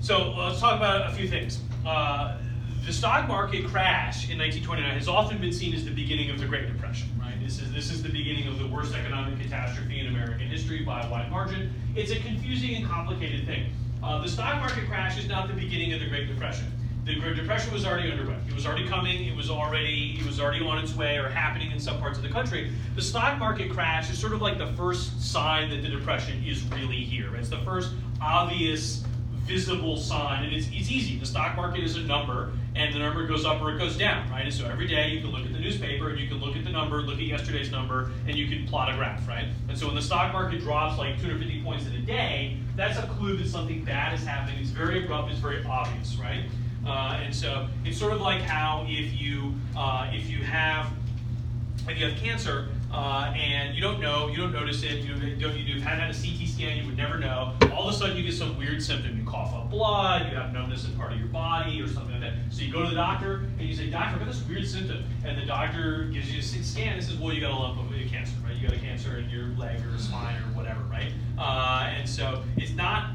So let's talk about a few things. The stock market crash in 1929 has often been seen as the beginning of the Great Depression, right? This is the beginning of the worst economic catastrophe in American history by a wide margin. It's a confusing and complicated thing. The stock market crash is not the beginning of the Great Depression. The Great Depression was already underway. It was already coming. It was already on its way or happening in some parts of the country. The stock market crash is sort of like the first sign that the Depression is really here. It's the first obvious, visible sign, and it's easy. The stock market is a number, and the number goes up or it goes down, right? And so every day you can look at the newspaper, and you can look at the number, look at yesterday's number, and you can plot a graph, right? And so when the stock market drops like 250 points in a day, that's a clue that something bad is happening. It's very abrupt, it's very obvious, right? And so it's sort of like how if you have cancer and you don't notice it, you've had a CT scan, you would never know. All of a sudden you get some weird symptom. You cough up blood, you have numbness in part of your body or something like that. So you go to the doctor and you say, "Doctor, I've got this weird symptom." And the doctor gives you a scan and says, "Well, you got a lump of cancer, right? You got a cancer in your leg or spine or whatever, right?" And so it's not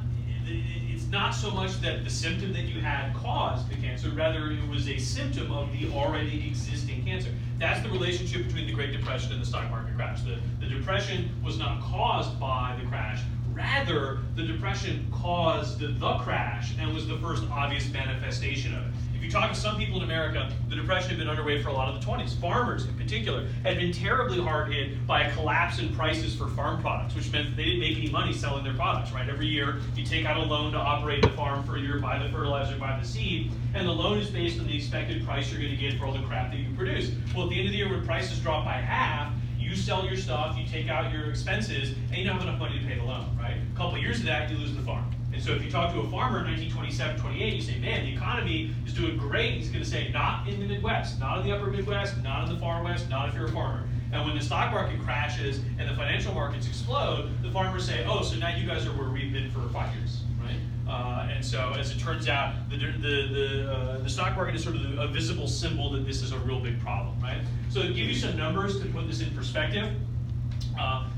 so much that the symptom that you had caused the cancer, rather it was a symptom of the already existing cancer. That's the relationship between the Great Depression and the stock market crash. The Depression was not caused by the crash. Rather, the Depression caused the crash and was the first obvious manifestation of it. If you talk to some people in America, the Depression had been underway for a lot of the 20s. Farmers, in particular, had been terribly hard hit by a collapse in prices for farm products, which meant that they didn't make any money selling their products, right? Every year, you take out a loan to operate the farm for a year, buy the fertilizer, buy the seed, and the loan is based on the expected price you're going to get for all the crap that you produce. Well, at the end of the year, when prices drop by half, you sell your stuff, you take out your expenses, and you don't have enough money to pay the loan, right? A couple of years of that, you lose the farm. And so if you talk to a farmer in 1927, 28, you say, "Man, the economy is doing great." He's going to say, "Not in the Midwest, not in the upper Midwest, not in the far West, not if you're a farmer." And when the stock market crashes and the financial markets explode, the farmers say, "Oh, so now you guys are where we've been for 5 years," right? And so as it turns out, the stock market is sort of a visible symbol that this is a real big problem, right? So to give you some numbers to put this in perspective,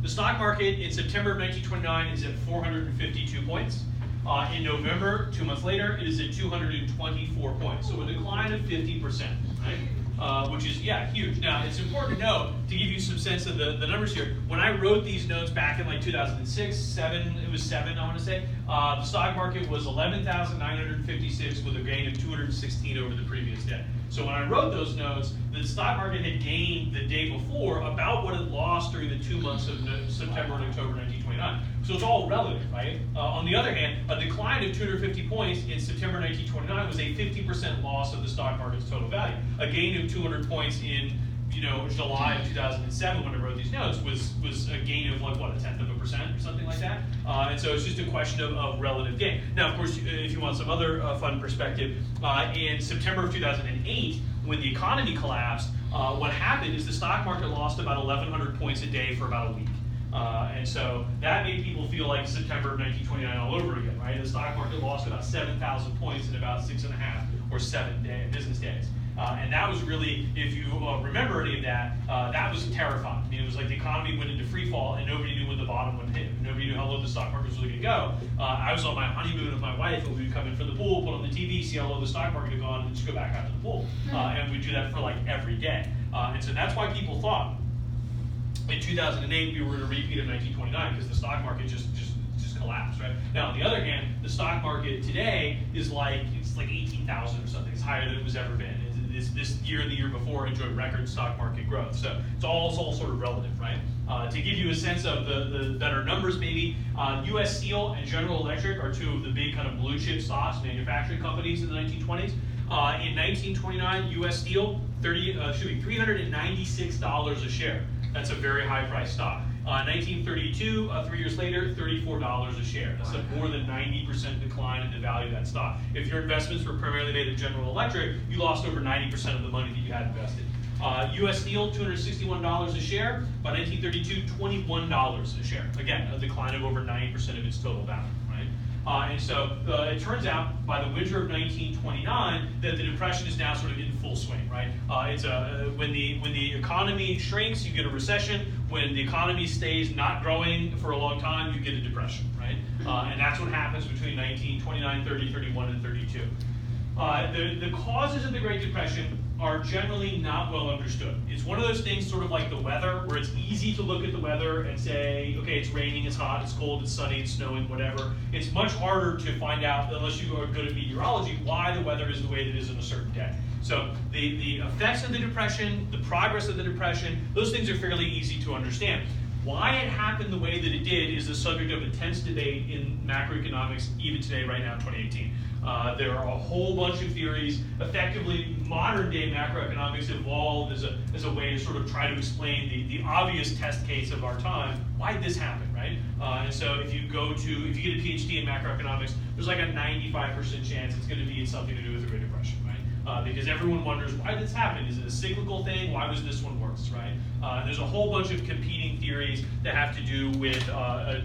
the stock market in September of 1929 is at 452 points. In November, 2 months later, it is at 224 points. So a decline of 50%, right? Which is, huge. Now, it's important to note, to give you some sense of the numbers here, when I wrote these notes back in like 2006, it was 7, I want to say, the stock market was 11,956 with a gain of 216 over the previous day. So when I wrote those notes, the stock market had gained the day before about what it lost during the 2 months of September and October 1929. So it's all relative, right? On the other hand, a decline of 250 points in September 1929 was a 50% loss of the stock market's total value. A gain of 200 points in July of 2007 when I wrote these notes was a gain of like, what, 0.1% or something like that. And so it's just a question of relative gain. Now, of course, if you want some other fun perspective, in September of 2008, when the economy collapsed, what happened is the stock market lost about 1,100 points a day for about a week. And so that made people feel like September of 1929 all over again, right? The stock market lost about 7,000 points in about 6.5 or 7 business days. And that was really, if you remember any of that, that was terrifying. I mean, it was like the economy went into free fall and nobody knew when the bottom would hit. Nobody knew how low the stock market was really going to go. I was on my honeymoon with my wife, and we would come in from the pool, put on the TV, see how low the stock market had gone, and just go back out to the pool. And we'd do that for like every day. And so that's why people thought in 2008 we were in a repeat of 1929 because the stock market just collapsed, right? Now, on the other hand, the stock market today is like 18,000 or something. It's higher than it was ever been. This year and the year before enjoyed record stock market growth. So it's all sort of relative, right? To give you a sense of the better numbers, maybe, U.S. Steel and General Electric are two of the big kind of blue chip stocks, manufacturing companies in the 1920s. In 1929, U.S. Steel, $396 a share. That's a very high price stock. 1932, 3 years later, $34 a share. That's a more than 90% decline in the value of that stock. If your investments were primarily made in General Electric, you lost over 90% of the money that you had invested. U.S. Steel, $261 a share. By 1932, $21 a share. Again, a decline of over 90% of its total value, right? And so it turns out by the winter of 1929 that the Depression is now sort of in full swing, right? When the economy shrinks, you get a recession. When the economy stays not growing for a long time, you get a depression, right? And that's what happens between 1929, 30, 31, and 32. The causes of the Great Depression are generally not well understood. It's one of those things sort of like the weather, where it's easy to look at the weather and say, okay, it's raining, it's hot, it's cold, it's sunny, it's snowing, whatever. It's much harder to find out, unless you are good at meteorology, why the weather is the way it is on a certain day. So the effects of the Depression, the progress of the Depression, those things are fairly easy to understand. Why it happened the way that it did is the subject of intense debate in macroeconomics even today, right now, 2018. There are a whole bunch of theories. Effectively, modern day macroeconomics evolved as a way to sort of try to explain the obvious test case of our time. Why did this happen, right? And so if you get a PhD in macroeconomics, there's like a 95% chance it's going to be something to do with the Great Depression, right? Because everyone wonders, why did this happen? Is it a cyclical thing? Why was this one worse, right? There's a whole bunch of competing theories that have to do with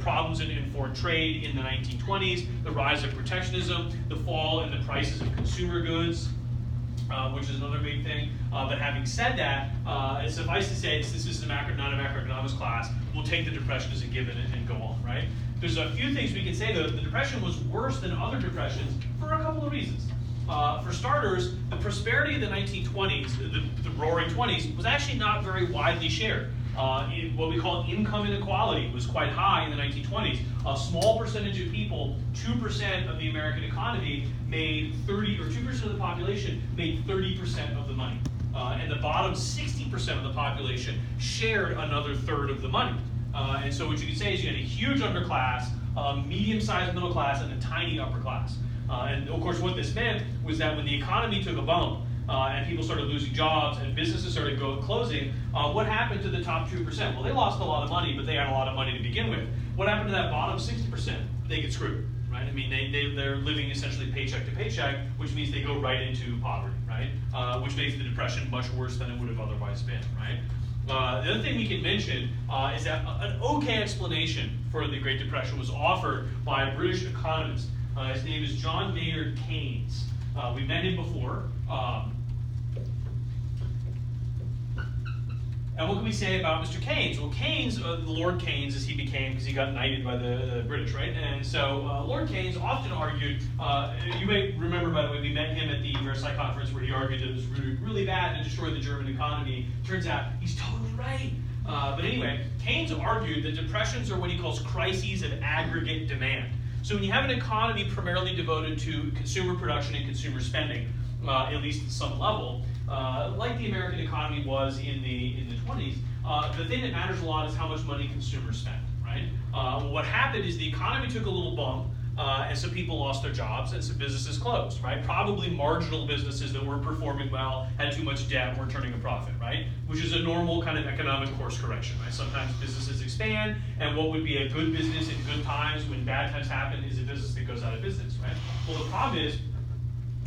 problems in foreign trade in the 1920s, the rise of protectionism, the fall in the prices of consumer goods, which is another big thing. But having said that, it's suffice to say, this is not a macroeconomics class, we'll take the Depression as a given and go on, right? There's a few things we can say, though. The Depression was worse than other depressions for a couple of reasons. For starters, the prosperity of the 1920s, the roaring 20s, was actually not very widely shared. What we call income inequality was quite high in the 1920s. A small percentage of people, 2% of the American economy, made 30, or 2% of the population made 30% of the money. And the bottom 60% of the population shared another third of the money. And so what you could say is you had a huge underclass, a medium-sized middle class, and a tiny upper class. And of course, what this meant was that when the economy took a bump and people started losing jobs and businesses started closing, what happened to the top 2%? Well, they lost a lot of money, but they had a lot of money to begin with. What happened to that bottom 60%? They get screwed, right? I mean, they're living essentially paycheck to paycheck, which means they go right into poverty, right? Which makes the Depression much worse than it would have otherwise been, right? The other thing we can mention is that an okay explanation for the Great Depression was offered by a British economist. His name is John Maynard Keynes. We've met him before. And what can we say about Mr. Keynes? Well, Keynes, Lord Keynes, as he became, because he got knighted by the British, right? And so Lord Keynes often argued, you may remember, by the way, we met him at the Versailles Conference where he argued that it was really bad to destroy the German economy. Turns out he's totally right. But anyway, Keynes argued that depressions are what he calls crises of aggregate demand. So when you have an economy primarily devoted to consumer production and consumer spending, at least at some level, like the American economy was in the 20s, the thing that matters a lot is how much money consumers spend, right? What happened is the economy took a little bump, and some people lost their jobs, and some businesses closed, right? Probably marginal businesses that weren't performing well, had too much debt, weren't turning a profit, right? Which is a normal kind of economic course correction, right? Sometimes businesses expand, and what would be a good business in good times, when bad times happen, is a business that goes out of business, right? Well, the problem is,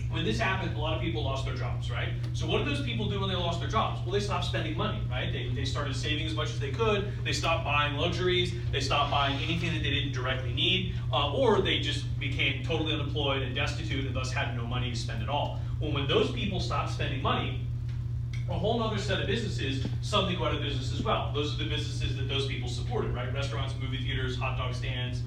when this happened, a lot of people lost their jobs, right? So what did those people do when they lost their jobs? Well, they stopped spending money, right? They started saving as much as they could. They stopped buying luxuries. They stopped buying anything that they didn't directly need. Or they just became totally unemployed and destitute and thus had no money to spend at all. Well, when those people stopped spending money, a whole other set of businesses suddenly go out of business as well. Those are the businesses that those people supported, right? Restaurants, movie theaters, hot dog stands,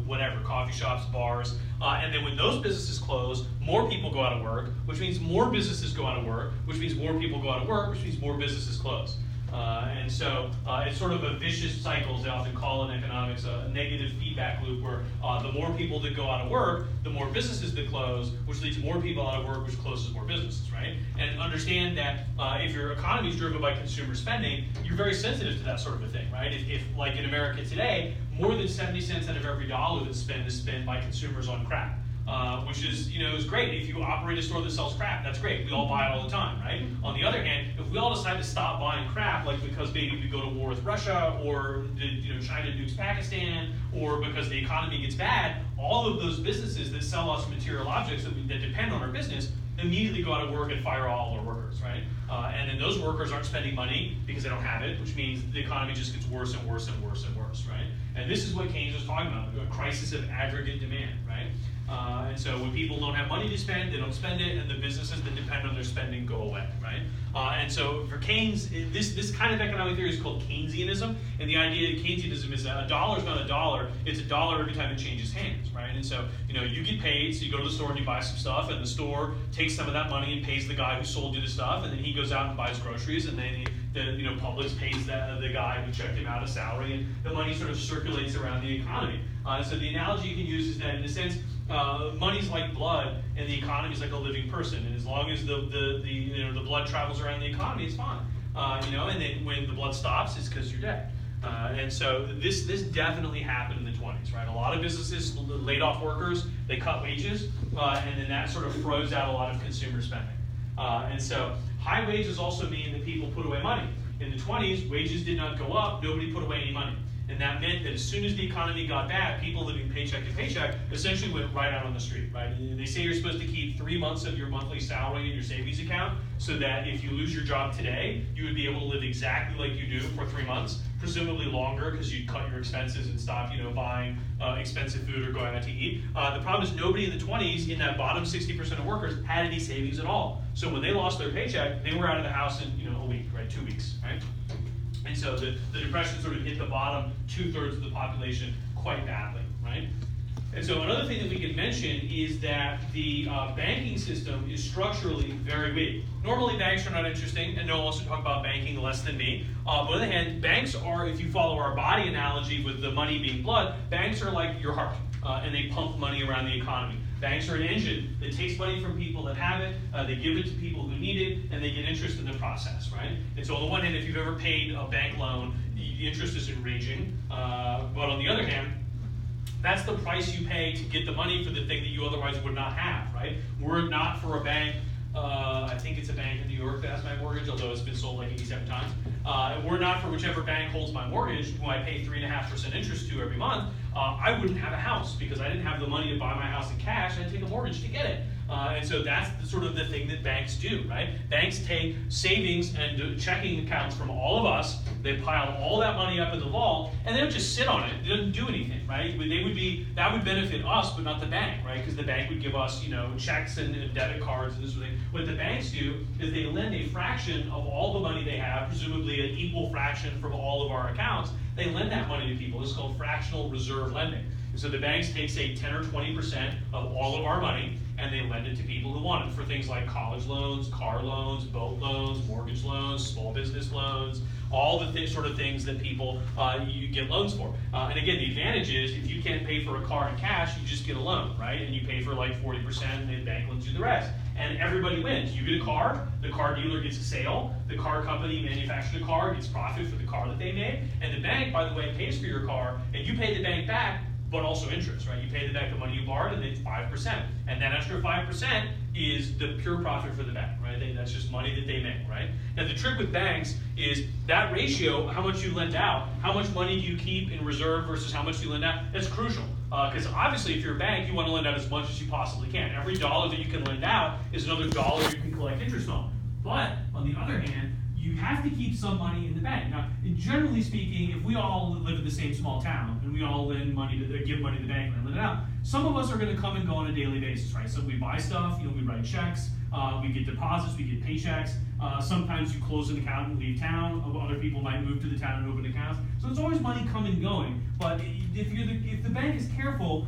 whatever, coffee shops, bars. And then when those businesses close, more people go out of work, which means more businesses go out of work, which means more people go out of work, which means more businesses close. And so it's sort of a vicious cycle, as they often call in economics, a negative feedback loop where the more people that go out of work, the more businesses that close, which leads to more people out of work, which closes more businesses, right? And understand that if your economy is driven by consumer spending, you're very sensitive to that sort of a thing, right? If like in America today, more than 70 cents out of every dollar that's spent is spent by consumers on crap. Which is, is great. If you operate a store that sells crap, that's great. We all buy it all the time, right? On the other hand, if we all decide to stop buying crap, like because maybe we go to war with Russia, or China nukes Pakistan, or because the economy gets bad, all of those businesses that sell us material objects that depend on our business immediately go out of work and fire all our workers, right? And then those workers aren't spending money because they don't have it, which means the economy just gets worse and worse and worse and worse, right? And this is what Keynes was talking about, a crisis of aggregate demand, right? And so when people don't have money to spend, they don't spend it, and the businesses that depend on their spending go away, right? And so for Keynes, this kind of economic theory is called Keynesianism, and the idea of Keynesianism is that a dollar is not a dollar, it's a dollar every time it changes hands, right? And so, you get paid, so you go to the store and you buy some stuff, and the store takes some of that money and pays the guy who sold you the stuff, and then he goes out and buys groceries, and then Publix pays the guy who checked him out a salary, and the money sort of circulates around the economy. So the analogy you can use is that, in a sense, money's like blood, and the economy is like a living person. And as long as the blood travels around the economy, it's fine. And then when the blood stops, it's because you're dead. And so this definitely happened in the 20s, right? A lot of businesses laid off workers, they cut wages, and then that sort of froze out a lot of consumer spending. And so high wages also mean that people put away money. In the 20s, wages did not go up, nobody put away any money. And that meant that as soon as the economy got bad, people living paycheck to paycheck essentially went right out on the street, right? They say you're supposed to keep 3 months of your monthly salary in your savings account so that if you lose your job today, you would be able to live exactly like you do for 3 months, presumably longer because you'd cut your expenses and stop, buying expensive food or going out to eat. The problem is nobody in the 20s, in that bottom 60% of workers, had any savings at all. So when they lost their paycheck, they were out of the house in a week, right? 2 weeks, right? And so the Depression sort of hit the bottom 2/3 of the population quite badly, right? And so another thing that we can mention is that the banking system is structurally very weak. Normally banks are not interesting, and no one wants to talk about banking less than me. On the other hand, banks are, if you follow our body analogy with the money being blood, banks are like your heart, and they pump money around the economy. Banks are an engine that takes money from people that have it, they give it to people who need it, and they get interest in the process, right? And so on the one hand, if you've ever paid a bank loan, the interest is enraging, but on the other hand, that's the price you pay to get the money for the thing that you otherwise would not have, right? Were it not for a bank, I think it's a bank in New York that has my mortgage, although it's been sold like 87 times. Were it not for whichever bank holds my mortgage, who I pay 3.5% interest to every month, I wouldn't have a house because I didn't have the money to buy my house in cash. I'd take a mortgage to get it. And so that's sort of the thing that banks do, right? Banks take savings and checking accounts from all of us, they pile all that money up in the vault, and they don't just sit on it. It doesn't do anything, right? That would benefit us, but not the bank, right? Because the bank would give us, checks and debit cards and this sort of thing. What the banks do is they lend a fraction of all the money they have, presumably an equal fraction from all of our accounts. They lend that money to people. This is called fractional reserve lending. And so the banks take, say, 10 or 20% of all of our money, and they lend it to people who want it for things like college loans, car loans, boat loans, mortgage loans, small business loans, all the sort of things that people you get loans for. And again, the advantage is if you can't pay for a car in cash, you just get a loan, right? And you pay for like 40%, and the bank lends you the rest. And everybody wins. You get a car, the car dealer gets a sale, the car company manufactured a car, gets profit for the car that they made, and the bank, by the way, pays for your car, and you pay the bank back, but also interest, right? You pay the bank the money you borrowed, and it's 5%. And that extra 5% is the pure profit for the bank, right? That's just money that they make, right? Now the trick with banks is that ratio, how much you lend out, how much money do you keep in reserve versus how much you lend out, that's crucial. Because obviously if you're a bank, you want to lend out as much as you possibly can. Every dollar that you can lend out is another dollar you can collect interest on. But on the other hand, you have to keep some money in the bank. Now, generally speaking, if we all live in the same small town and we all lend money give money to the bank and lend it out, some of us are going to come and go on a daily basis, right? So we buy stuff, we write checks, we get deposits, we get paychecks. Sometimes you close an account and leave town. Other people might move to the town and open accounts. So there's always money coming and going. But if the bank is careful,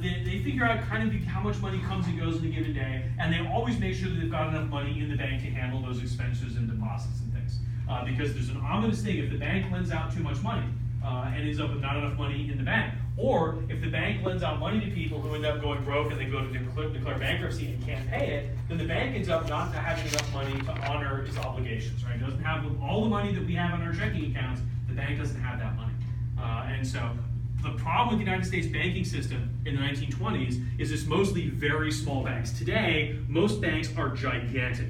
they figure out kind of how much money comes and goes in a given day, and they always make sure that they've got enough money in the bank to handle those expenses and deposits and things. Because there's an ominous thing: if the bank lends out too much money and ends up with not enough money in the bank, or if the bank lends out money to people who end up going broke and they go to declare bankruptcy and can't pay it, then the bank ends up not having enough money to honor its obligations, right? It doesn't have all the money that we have in our checking accounts, the bank doesn't have that money. And so the problem with the United States banking system in the 1920s is it's mostly very small banks. Today, most banks are gigantic.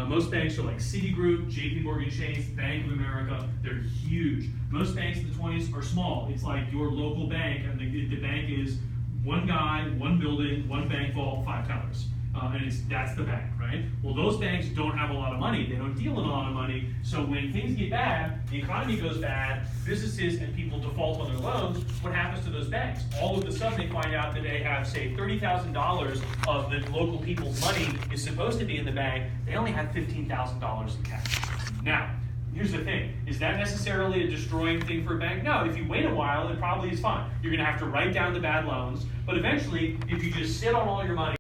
Most banks are like Citigroup, JP Morgan Chase, Bank of America. They're huge. Most banks in the 20s are small. It's like your local bank, and the bank is one guy, one building, one bank vault, 5 tellers. and that's the bank, right? Well, those banks don't have a lot of money. They don't deal in a lot of money. So when things get bad, the economy goes bad, businesses and people default on their loans, what happens to those banks? All of a sudden they find out that they have, say, $30,000 of the local people's money is supposed to be in the bank. They only have $15,000 in cash. Now, here's the thing, is that necessarily a destroying thing for a bank? No, if you wait a while, it probably is fine. You're gonna have to write down the bad loans, but eventually, if you just sit on all your money,